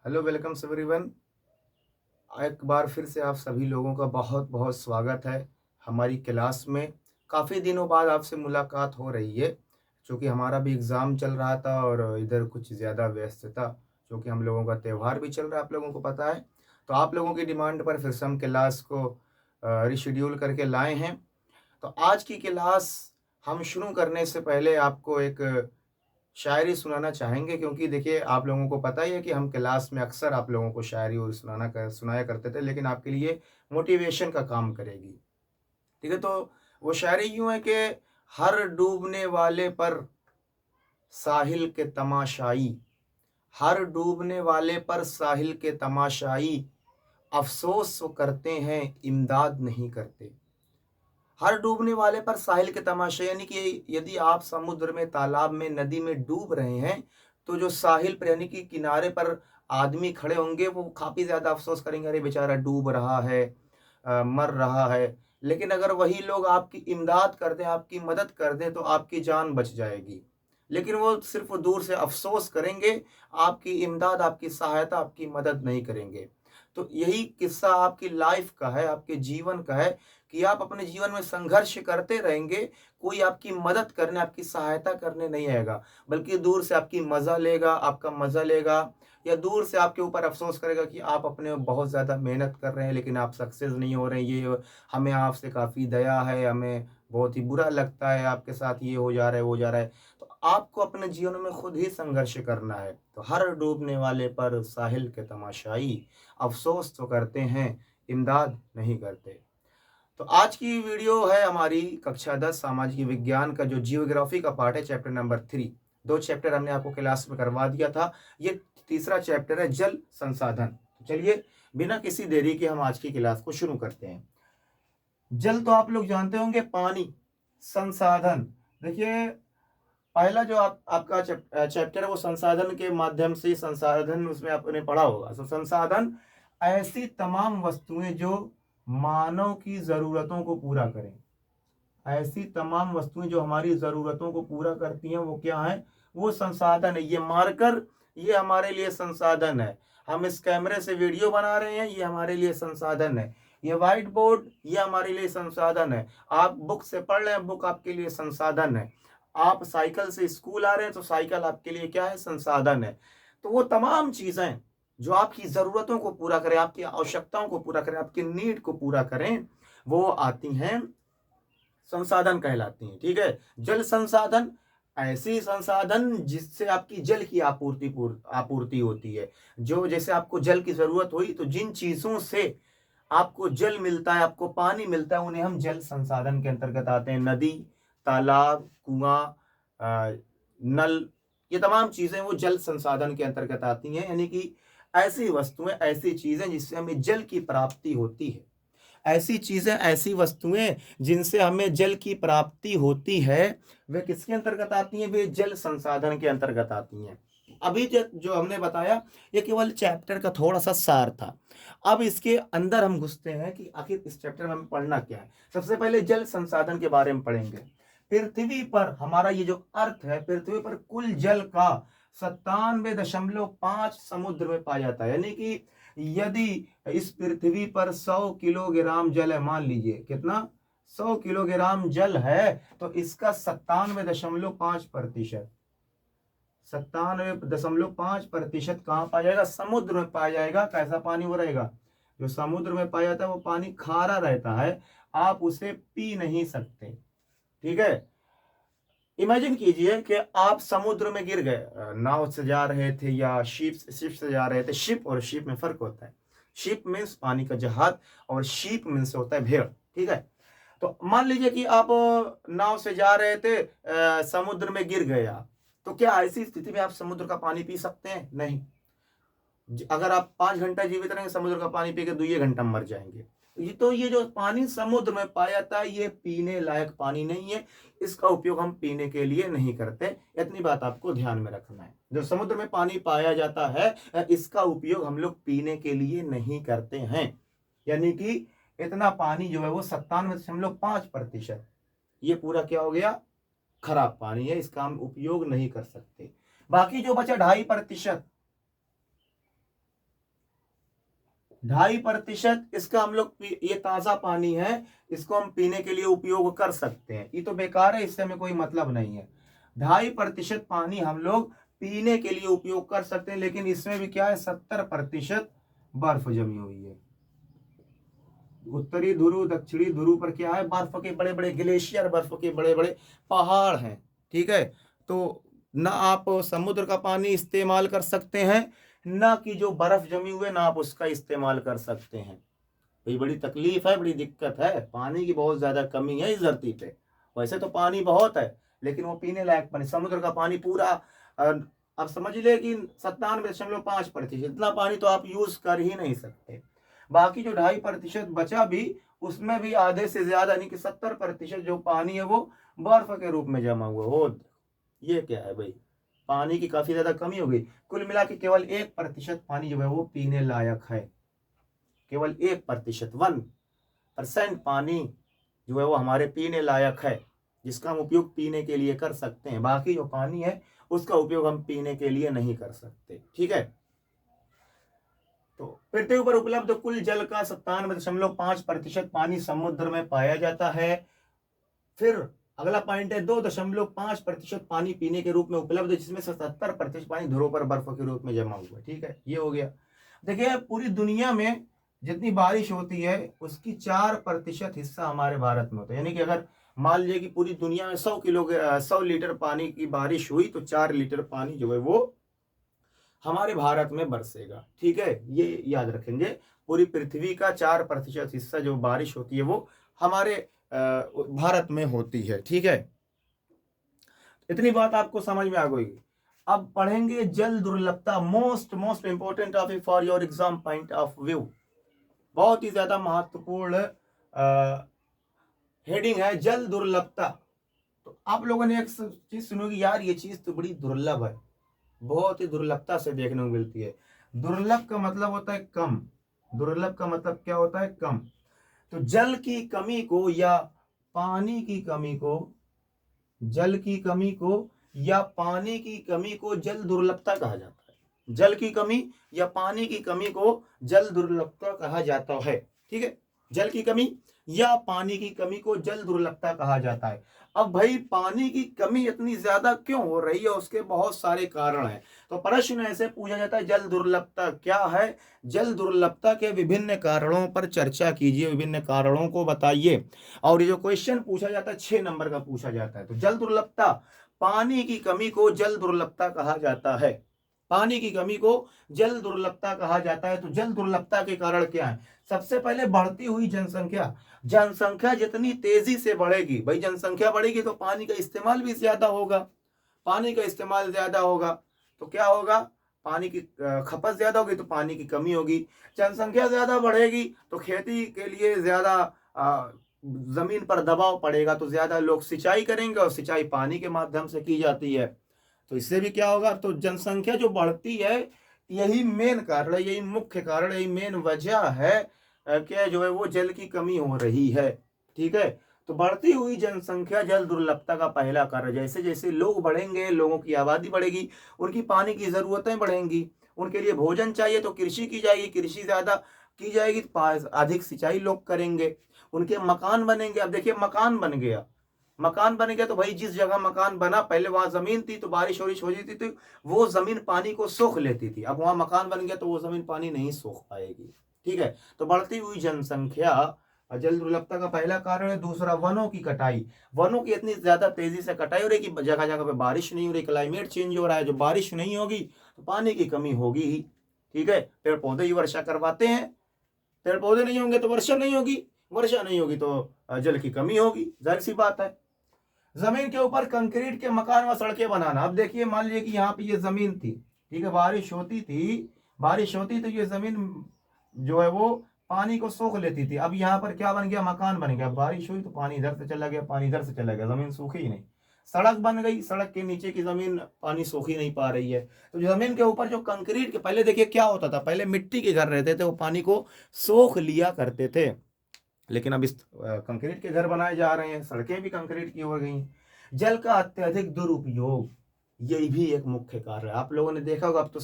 Hello, welcome everyone. एक बार फिर से आप सभी लोगों का बहुत बहुत स्वागत है हमारी क्लास में। काफ़ी दिनों बाद आपसे मुलाकात हो रही है, क्योंकि हमारा भी एग्ज़ाम चल रहा था और इधर कुछ ज़्यादा व्यस्तता, क्योंकि हम लोगों का त्यौहार भी चल रहा है, आप लोगों को पता है। तो आप लोगों की डिमांड पर फिर से हम क्लास को रिशेड्यूल करके लाए हैं। तो आज की क्लास हम शुरू करने से पहले आपको एक शायरी सुनाना चाहेंगे, क्योंकि देखिए आप लोगों को पता ही है कि हम क्लास में अक्सर आप लोगों को शायरी और सुनाया करते थे, लेकिन आपके लिए मोटिवेशन का काम करेगी। ठीक है, तो वो शायरी यूँ है कि हर डूबने वाले पर साहिल के तमाशाई, हर डूबने वाले पर साहिल के तमाशाई, अफ़सोस वो करते हैं इमदाद नहीं करते। हर डूबने वाले पर साहिल के तमाशे, यानी कि यदि आप समुद्र में, तालाब में, नदी में डूब रहे हैं, तो जो साहिल पर यानी कि किनारे पर आदमी खड़े होंगे, वो काफ़ी ज़्यादा अफ़सोस करेंगे, अरे बेचारा डूब रहा है, मर रहा है। लेकिन अगर वही लोग आपकी इमदाद कर दें, आपकी मदद कर दें, तो आपकी जान बच जाएगी। लेकिन वो सिर्फ़ दूर से अफ़सोस करेंगे, आपकी इमदाद, आपकी सहायता, आपकी मदद नहीं करेंगे। तो यही किस्सा आपकी लाइफ़ का है, आपके जीवन का है, कि आप अपने जीवन में संघर्ष करते रहेंगे, कोई आपकी मदद करने, आपकी सहायता करने नहीं आएगा, बल्कि दूर से आपकी मज़ा लेगा, आपका मज़ा लेगा, या दूर से आपके ऊपर अफ़सोस करेगा कि आप अपने बहुत ज़्यादा मेहनत कर रहे हैं, लेकिन आप सक्सेस नहीं हो रहे हैं, ये हमें आपसे काफ़ी दया है, हमें बहुत ही बुरा लगता है, आपके साथ ये हो जा रहा है, वो हो जा रहा है। तो आपको अपने जीवन में खुद ही संघर्ष करना है। तो हर डूबने वाले पर साहिल के तमाशाई, अफ़सोस तो करते हैं, इमदाद नहीं करते। तो आज की वीडियो है हमारी कक्षा 10 सामाजिक विज्ञान का जो जियोग्राफी का पार्ट है, चैप्टर नंबर 3। 2 चैप्टर हमने आपको क्लास में करवा दिया था। ये तीसरा चैप्टर है जल संसाधन। तो चलिए बिना किसी देरी के हम आज की क्लास को शुरू करते हैं। जल तो आप लोग जानते होंगे, पानी, संसाधन। देखिए पहला जो आपका चैप्टर है वो संसाधन के माध्यम से, संसाधन उसमें आपने पढ़ा होगा। संसाधन ऐसी तमाम वस्तुएं जो मानव की ज़रूरतों को पूरा करें। ऐसी तमाम वस्तुएं जो हमारी ज़रूरतों को पूरा करती हैं, वो क्या है? वो संसाधन है। ये मार्कर, ये हमारे लिए संसाधन है। हम इस कैमरे से वीडियो बना रहे हैं, ये हमारे लिए संसाधन है। ये व्हाइट बोर्ड, ये हमारे लिए संसाधन है। आप बुक से पढ़ रहे हैं, बुक आपके लिए संसाधन है। आप साइकिल से स्कूल आ रहे हैं, तो साइकिल आपके लिए क्या है? संसाधन है। तो वो तमाम चीज़ें जो आपकी ज़रूरतों को पूरा करें, आपकी आवश्यकताओं को पूरा करें, आपकी नीड को पूरा करें, वो आती हैं, संसाधन कहलाती हैं। ठीक है, जल संसाधन ऐसी संसाधन जिससे आपकी जल की आपूर्ति होती है। जो जैसे आपको जल की जरूरत हुई, तो जिन चीजों से आपको जल मिलता है, आपको पानी मिलता है, उन्हें हम जल संसाधन के अंतर्गत आते हैं। नदी, तालाब, कुआं, नल, ये तमाम चीजें वो जल संसाधन के अंतर्गत आती हैं। यानी कि ऐसी वस्तुएं, ऐसी चीजें जिससे हमें जल की प्राप्ति होती है। ऐसी चीजें, ऐसी वस्तुएं जिनसे हमें जल की प्राप्ति होती है, वे किसके अंतर्गत आती हैं? वे जल संसाधन के अंतर्गत आती हैं। अभी जो हमने बताया, ये केवल चैप्टर का थोड़ा सा सार था। अब इसके अंदर हम घुसते हैं कि आखिर इस चैप्टर में हमें पढ़ना क्या है। सबसे पहले जल संसाधन के बारे में पढ़ेंगे। पृथ्वी पर हमारा ये जो अर्थ है, पृथ्वी पर कुल जल का 97.5 समुद्र में पाया जाता है। यानी कि यदि इस पृथ्वी पर 100 किलोग्राम जल है, मान लीजिए कितना? 100 किलोग्राम जल है, तो इसका 97.5%, 97.5% कहाँ पाया जाएगा? समुद्र में पाया जाएगा। कैसा पानी वो रहेगा? जो समुद्र में पाया जाता है वो पानी खारा रहता है, आप उसे पी नहीं सकते। ठीक है, इमेजिन कीजिए कि आप समुद्र में गिर गए, नाव से जा रहे थे या शिप से जा रहे थे। शिप और शिप में फर्क होता है। शिप मीन्स पानी का जहाज, और शीप मीन्स होता है भेड़। ठीक है, तो मान लीजिए कि आप नाव से जा रहे थे, समुद्र में गिर गए आप, तो क्या ऐसी स्थिति में आप समुद्र का पानी पी सकते हैं? नहीं। अगर आप 5 घंटा जीवित रहेंगे, समुद्र का पानी पी के 2 घंटा मर जाएंगे। ये जो पानी समुद्र में पाया जाता है, ये पीने लायक पानी नहीं है। इसका उपयोग हम पीने के लिए नहीं करते। इतनी बात आपको ध्यान में रखना है। जो समुद्र में पानी पाया जाता है, इसका उपयोग हम लोग पीने के लिए नहीं करते हैं। यानी कि इतना पानी जो है वो 97.5%, ये पूरा क्या हो गया? खराब पानी है, इसका हम उपयोग नहीं कर सकते। बाकी जो बचा 2.5%, 2.5% इसका हम लोग ये ताज़ा पानी है, इसको हम पीने के लिए उपयोग कर सकते हैं। ये तो बेकार है, इससे हमें कोई मतलब नहीं है। 2.5% पानी हम लोग पीने के लिए उपयोग कर सकते हैं, लेकिन इसमें भी क्या है, 70% बर्फ जमी हुई है। उत्तरी ध्रुव दक्षिणी ध्रुव पर क्या है, बर्फ के बड़े बड़े ग्लेशियर, बर्फ के बड़े बड़े पहाड़ हैं। ठीक है, तो ना आप समुद्र का पानी इस्तेमाल कर सकते हैं, ना कि जो बर्फ जमी हुई है ना आप उसका इस्तेमाल कर सकते हैं। ये बड़ी तकलीफ है, बड़ी दिक्कत है, पानी की बहुत ज्यादा कमी है इस धरती पे। वैसे तो पानी बहुत है, लेकिन वो पीने लायक पानी, समुद्र का पानी पूरा अब समझ ले कि 97.5%, इतना पानी तो आप यूज कर ही नहीं सकते। बाकी जो 2.5% बचा भी, उसमें भी आधे से ज्यादा यानी कि 70% जो पानी है वो बर्फ के रूप में जमा हुआ हो। ये क्या है भाई, पानी की काफी ज्यादा कमी हो गई। कुल मिला के केवल 1% पानी जो है वो पीने लायक है। केवल 1%, 1% पानी जो है वो हमारे पीने लायक है, जिसका हम उपयोग पीने के लिए कर सकते हैं। बाकी जो पानी है उसका उपयोग हम पीने के लिए नहीं कर सकते। ठीक है, तो पृथ्वी पर उपलब्ध कुल जल का 97.5% पानी समुद्र में पाया जाता है। फिर अगला पॉइंट है, 2.5% पानी पीने के रूप में उपलब्ध है, जिसमें से 70% पानी ध्रुव पर बर्फ के रूप में जमा हुआ है। ठीक है, ये हो गया। देखिए पूरी दुनिया में जितनी बारिश होती है उसकी 4% हिस्सा हमारे भारत में होता है। यानी कि अगर मान लीजिए कि पूरी दुनिया में 100 लीटर पानी की बारिश हुई, तो 4 लीटर पानी जो है वो हमारे भारत में बरसेगा। ठीक है, ये याद रखेंगे, पूरी पृथ्वी का 4% हिस्सा जो बारिश होती है वो हमारे भारत में होती है। ठीक है, इतनी बात आपको समझ में आ गई। अब पढ़ेंगे जल दुर्लभता, most most important topic for your exam point of view. बहुत ही ज्यादा महत्वपूर्ण हेडिंग है जल दुर्लभता। तो आप लोगों ने एक चीज सुनोगी, यार ये चीज तो बड़ी दुर्लभ है, बहुत ही दुर्लभता से देखने को मिलती है। दुर्लभ का मतलब होता है कम, दुर्लभ का मतलब क्या होता है, कम। तो जल की कमी को या पानी की कमी को, जल की कमी को या पानी की कमी को जल दुर्लभता कहा जाता है। जल की कमी या पानी की कमी को जल दुर्लभता कहा जाता है। ठीक है, जल की कमी या पानी की कमी को जल दुर्लभता कहा जाता है। अब भाई पानी की कमी इतनी ज्यादा क्यों हो रही है, उसके बहुत सारे कारण हैं। तो प्रश्न ऐसे पूछा जाता है, जल दुर्लभता क्या है, जल दुर्लभता के विभिन्न कारणों पर चर्चा कीजिए, विभिन्न कारणों को बताइए। और ये जो क्वेश्चन पूछा जाता है 6 नंबर का पूछा जाता है। तो जल दुर्लभता, पानी की कमी को जल दुर्लभता कहा जाता है। पानी की कमी को जल दुर्लभता कहा जाता है। तो जल दुर्लभता के कारण क्या है, सबसे पहले बढ़ती हुई जनसंख्या। जनसंख्या जितनी तेजी से बढ़ेगी, भाई जनसंख्या बढ़ेगी तो पानी का इस्तेमाल भी ज्यादा होगा, पानी का इस्तेमाल ज्यादा होगा तो क्या होगा, पानी की खपत ज्यादा होगी तो पानी की कमी होगी। जनसंख्या ज्यादा बढ़ेगी तो खेती के लिए ज्यादा जमीन पर दबाव पड़ेगा, तो ज्यादा लोग सिंचाई करेंगे, और सिंचाई पानी के माध्यम से की जाती है। तो इससे भी क्या होगा, तो जनसंख्या जो बढ़ती है, यही मेन कारण है, यही मुख्य कारण, यही मेन वजह है कि जो है वो जल की कमी हो रही है। ठीक है, तो बढ़ती हुई जनसंख्या जल दुर्लभता का पहला कारण। जैसे जैसे लोग बढ़ेंगे, लोगों की आबादी बढ़ेगी, उनकी पानी की जरूरतें बढ़ेंगी, उनके लिए भोजन चाहिए तो कृषि की जाएगी, कृषि ज्यादा की जाएगी तो अधिक सिंचाई लोग करेंगे, उनके मकान बनेंगे। अब देखिए मकान बन गया, मकान बन गया तो भाई जिस जगह मकान बना पहले वहां जमीन थी, तो बारिश वारिश हो जाती थी, वो जमीन पानी को सोख लेती थी। अब वहां मकान बन गया तो वो जमीन पानी नहीं सोख पाएगी। ठीक है, तो बढ़ती हुई जनसंख्या जल दुर्लभता का पहला कारण है। दूसरा, वनों की कटाई। वनों की इतनी ज्यादा तेजी से कटाई हो रही है कि जगह जगह पे बारिश नहीं हो रही, क्लाइमेट चेंज हो रहा है, जो बारिश नहीं होगी तो पानी की कमी होगी ही। ठीक है, पेड़ पौधे ही वर्षा करवाते हैं, पेड़ पौधे नहीं होंगे तो वर्षा नहीं होगी, वर्षा नहीं होगी तो जल की कमी होगी, जाहिर सी बात है। जमीन के ऊपर कंक्रीट के मकान व सड़कें बनाना। अब देखिए मान लीजिए कि यहाँ पे ये जमीन थी, ठीक है, बारिश होती थी, बारिश होती तो ये जमीन जो है वो पानी को सोख लेती थी। अब यहाँ पर क्या बन गया, मकान बन गया, बारिश हुई तो पानी इधर से चला गया, पानी इधर से चला गया, जमीन सूखी ही नहीं। सड़क बन गई, सड़क के नीचे की जमीन पानी सोख ही नहीं पा रही है। तो जमीन के ऊपर जो कंक्रीट के, पहले देखिए क्या होता था, पहले मिट्टी के घर रहते थे, वो पानी को सोख लिया करते थे, लेकिन अब इस कंक्रीट के घर बनाए जा रहे हैं, सड़कें भी कंक्रीट की हो गई। जल का अत्यधिक दुरुपयोग, यही भी एक मुख्य कारण है। आप लोगों ने देखा होगा अब तो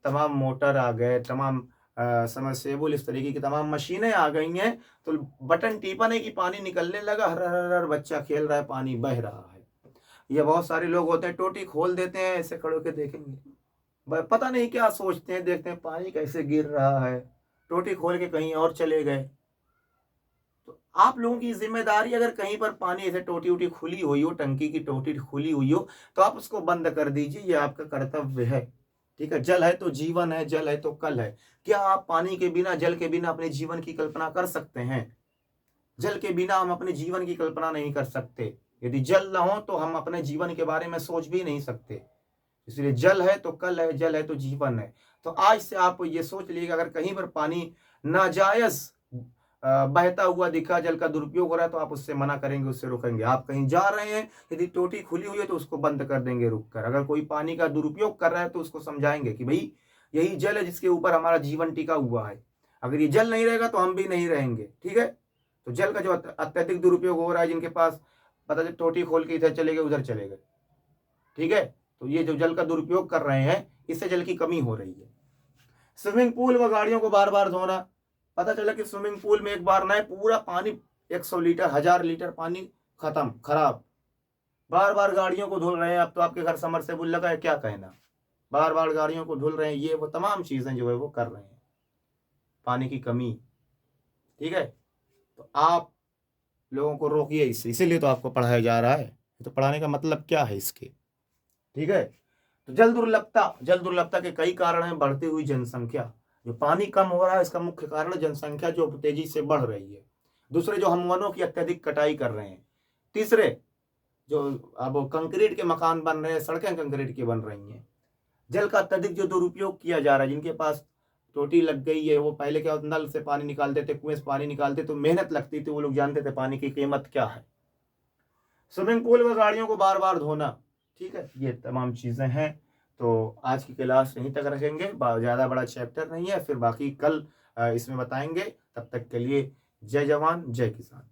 तमाम मोटर आ गए, तमाम समरसेबुल, इस तरीके की तमाम मशीनें आ गई हैं, तो बटन टीपा नहीं कि पानी निकलने लगा, हर हर हर बच्चा खेल रहा है, पानी बह रहा है। या बहुत सारे लोग होते हैं टोटी खोल देते हैं, ऐसे खड़े होकर देखेंगे, पता नहीं क्या सोचते हैं, देखते हैं पानी कैसे गिर रहा है, टोटी खोल के कहीं और चले गए। तो आप लोगों की जिम्मेदारी, अगर कहीं पर पानी ऐसे टोटी उटी खुली हुई हो, टंकी की टोटी खुली हुई हो, तो आप उसको बंद कर दीजिए, ये आपका कर्तव्य है। ठीक है, जल है तो जीवन है, जल है तो कल है। क्या आप पानी के बिना, जल के बिना अपने जीवन की कल्पना कर सकते हैं? जल के बिना हम अपने जीवन की कल्पना नहीं कर सकते। यदि जल न हो तो हम अपने जीवन के बारे में सोच भी नहीं सकते। इसलिए जल है तो कल है, जल है तो जीवन है। तो आज से आप ये सोच लीजिएगा, अगर कहीं पर पानी नाजायज बहता हुआ दिखा, जल का दुरुपयोग हो रहा है, तो आप उससे मना करेंगे, उससे रोकेंगे। आप कहीं जा रहे हैं, यदि टोटी खुली हुई है तो उसको बंद कर देंगे रुक कर। अगर कोई पानी का दुरुपयोग कर रहा है तो उसको समझाएंगे कि भाई यही जल है जिसके ऊपर हमारा जीवन टिका हुआ है, अगर ये जल नहीं रहेगा तो हम भी नहीं रहेंगे। ठीक है, तो जल का जो अत्यधिक दुरुपयोग हो रहा है, जिनके पास पता चले टोटी खोल के इधर चले गए उधर चले गए, ठीक है, तो ये जो जल का दुरुपयोग कर रहे हैं, इससे जल की कमी हो रही है। स्विमिंग पूल व गाड़ियों को बार बार धोना, पता चला कि स्विमिंग पूल में एक बार नए पूरा पानी 100 लीटर 1000 लीटर पानी खत्म, खराब। बार बार गाड़ियों को धुल रहे हैं, अब तो आपके घर समरसेबुल लगा है, क्या कहना। बार बार गाड़ियों को धुल रहे हैं, ये वो तमाम चीजें जो है वो कर रहे हैं, पानी की कमी। ठीक है, तो आप लोगों को रोकिए इससे, इसीलिए तो आपको पढ़ाया जा रहा है। तो पढ़ाने का मतलब क्या है इसके? ठीक है, तो जल दुर्लभता के कई कारण हैं। बढ़ती हुई जनसंख्या, जो पानी कम हो रहा है इसका मुख्य कारण जनसंख्या जो तेजी से बढ़ रही है। दूसरे, जो हम वनों की अत्यधिक कटाई कर रहे हैं। तीसरे, जो अब कंक्रीट के मकान बन रहे हैं, सड़कें कंक्रीट की बन रही हैं। जल का अत्यधिक जो दुरुपयोग किया जा रहा है, जिनके पास टोटी लग गई है, वो पहले क्या होता, नल से पानी निकालते थे, कुएं से पानी निकालते, तो मेहनत लगती थी, वो लोग जानते थे पानी की कीमत क्या है। स्विमिंग पूल व गाड़ियों को बार बार धोना, ठीक है, ये तमाम चीजें हैं। तो आज की क्लास यहीं तक रखेंगे, ज़्यादा बड़ा चैप्टर नहीं है, फिर बाकी कल इसमें बताएंगे। तब तक के लिए जय जवान जय किसान।